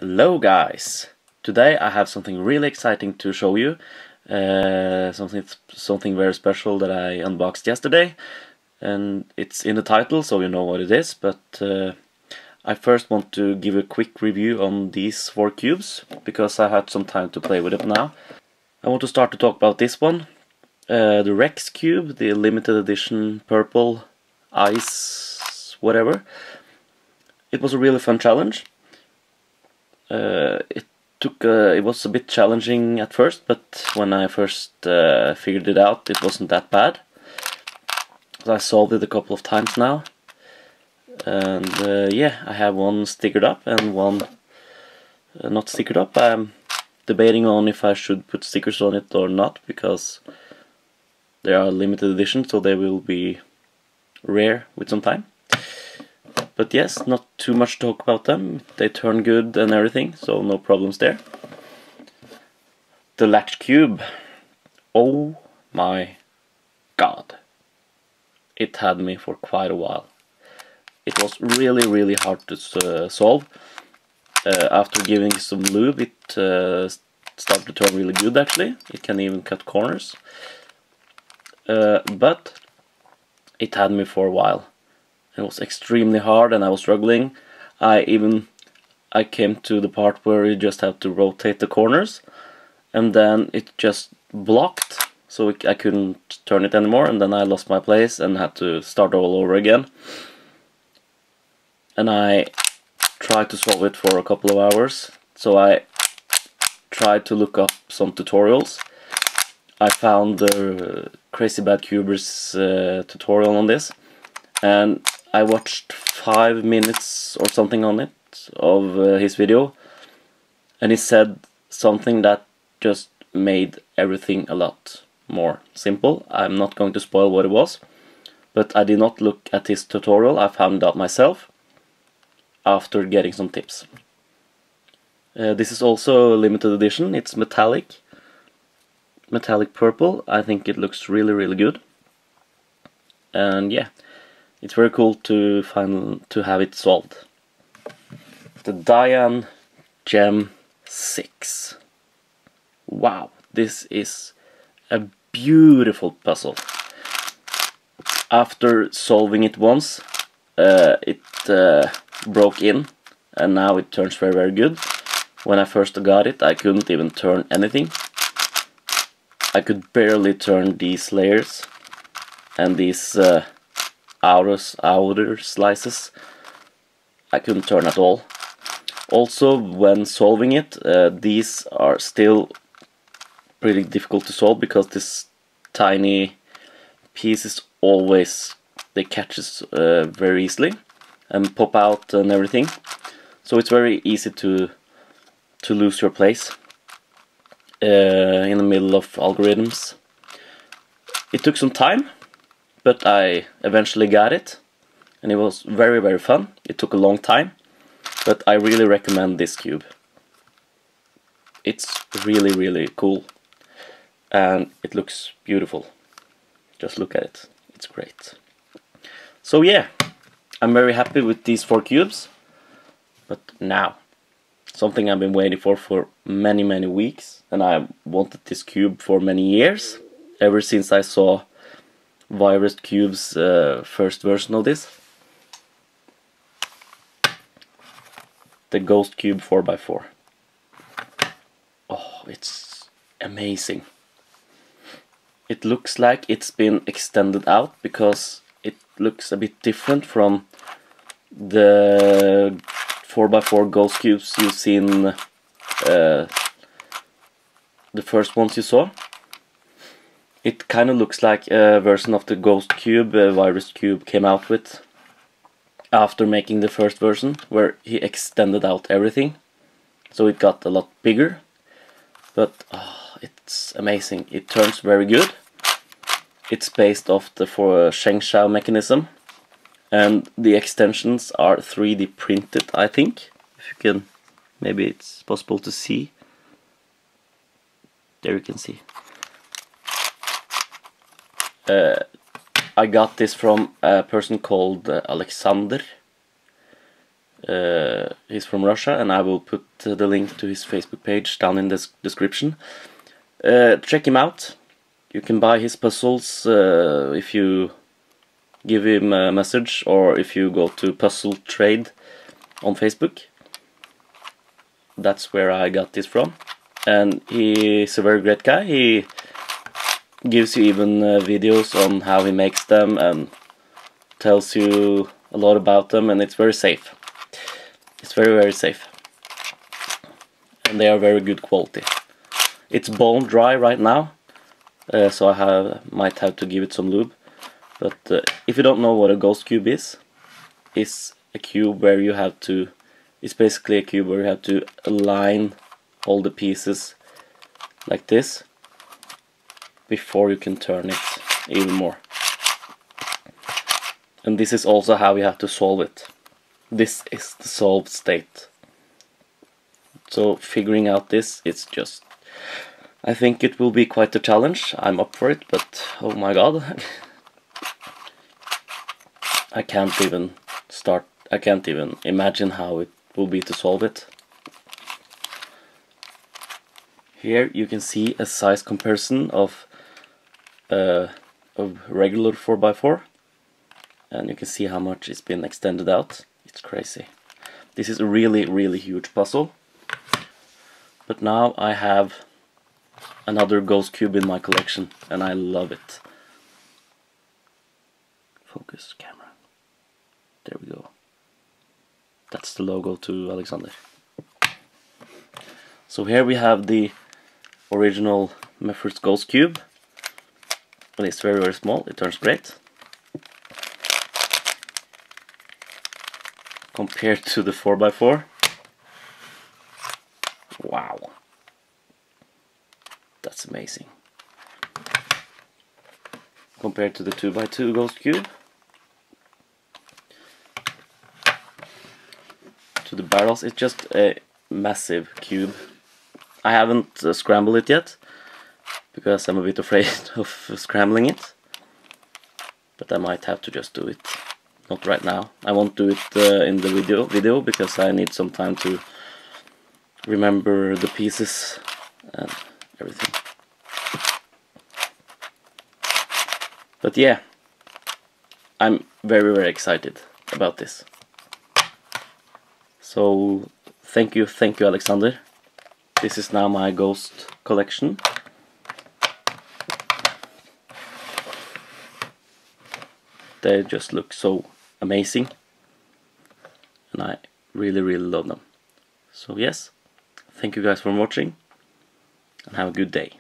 Hello guys! Today I have something really exciting to show you. Something very special that I unboxed yesterday, and it's in the title so you know what it is, but I first want to give a quick review on these 4 cubes because I had some time to play with it now. I want to start to talk about this one, the Rex cube, the limited edition purple ice whatever. It was a really fun challenge. It was a bit challenging at first, but when I first figured it out, it wasn't that bad. So I solved it a couple of times now, and yeah, I have one stickered up and one not stickered up. I'm debating on if I should put stickers on it or not, because they are limited edition, so they will be rare with some time. But yes, not too much to talk about them. They turn good and everything, so no problems there. The Latch cube. Oh my god. It had me for quite a while. It was really hard to solve. After giving some lube, it started to turn really good actually. It can even cut corners. But it had me for a while. It was extremely hard and I was struggling. I came to the part where you just have to rotate the corners, and then it just blocked, so I couldn't turn it anymore, and then I lost my place and had to start all over again. And I tried to solve it for a couple of hours, so I tried to look up some tutorials. I found the Crazy Bad Cuber's tutorial on this, and I watched 5 minutes or something on it, of his video, and he said something that just made everything a lot more simple. I'm not going to spoil what it was, but I did not look at his tutorial. I found it out myself after getting some tips. This is also a limited edition. It's metallic purple. I think it looks really good, and yeah, it's very cool to have it solved. The Dayan Gem 6. Wow, this is a beautiful puzzle. After solving it once, it broke in, and now it turns very good. When I first got it, I couldn't even turn anything. I could barely turn these layers and these outer slices. I couldn't turn at all. Also, when solving it, these are still pretty difficult to solve because this tiny piece is always, they catches very easily and pop out and everything. So it's very easy to lose your place in the middle of algorithms. It took some time, but I eventually got it, and it was very fun. It took a long time, but I really recommend this cube. It's really cool, and it looks beautiful. Just look at it, it's great. So yeah, I'm very happy with these 4 cubes. But now, something I've been waiting for many weeks, and I wanted this cube for many years, ever since I saw Virus Cube's first version of this. The Ghost Cube 4x4. Oh, it's amazing. It looks like it's been extended out because it looks a bit different from the 4x4 Ghost Cubes you've seen, the first ones you saw. It kind of looks like a version of the Ghost Cube Virus Cube came out with after making the first version, where he extended out everything, so it got a lot bigger. But it's amazing. It turns very good. It's based off the Shengshao mechanism, and the extensions are 3D printed, I think. If you can, maybe it's possible to see. There you can see. I got this from a person called Alexander. He's from Russia, and I will put the link to his Facebook page down in the description. Check him out. You can buy his puzzles if you give him a message, or if you go to Puzzle Trade on Facebook. That's where I got this from. And he's a very great guy. He gives you even videos on how he makes them and tells you a lot about them, and it's very safe. It's very safe. And they are very good quality. It's bone dry right now, so I might have to give it some lube. But if you don't know what a ghost cube is, it's a cube where you have to... It's basically a cube where you have to align all the pieces like this before you can turn it even more. And this is also how you have to solve it. This is the solved state. So figuring out this, it's just... I think it will be quite a challenge. I'm up for it, but oh my god. I can't even imagine how it will be to solve it. Here you can see a size comparison of regular 4x4, and you can see how much it's been extended out. It's crazy. This is a really huge puzzle. But now I have another ghost cube in my collection, and I love it. Focus camera. There we go. That's the logo to Alexander. So here we have the original Meffers Ghost Cube. And it's very small, it turns great. Compared to the 4x4. Wow. That's amazing. Compared to the 2x2 Ghost Cube. To the barrels, it's just a massive cube. I haven't scrambled it yet, because I'm a bit afraid of scrambling it. But I might have to just do it. Not right now. I won't do it in the video because I need some time to remember the pieces and everything. But yeah, I'm very excited about this. So thank you Alexander. This is now my ghost collection. They just look so amazing, and I really love them. So yes, thank you guys for watching, and have a good day.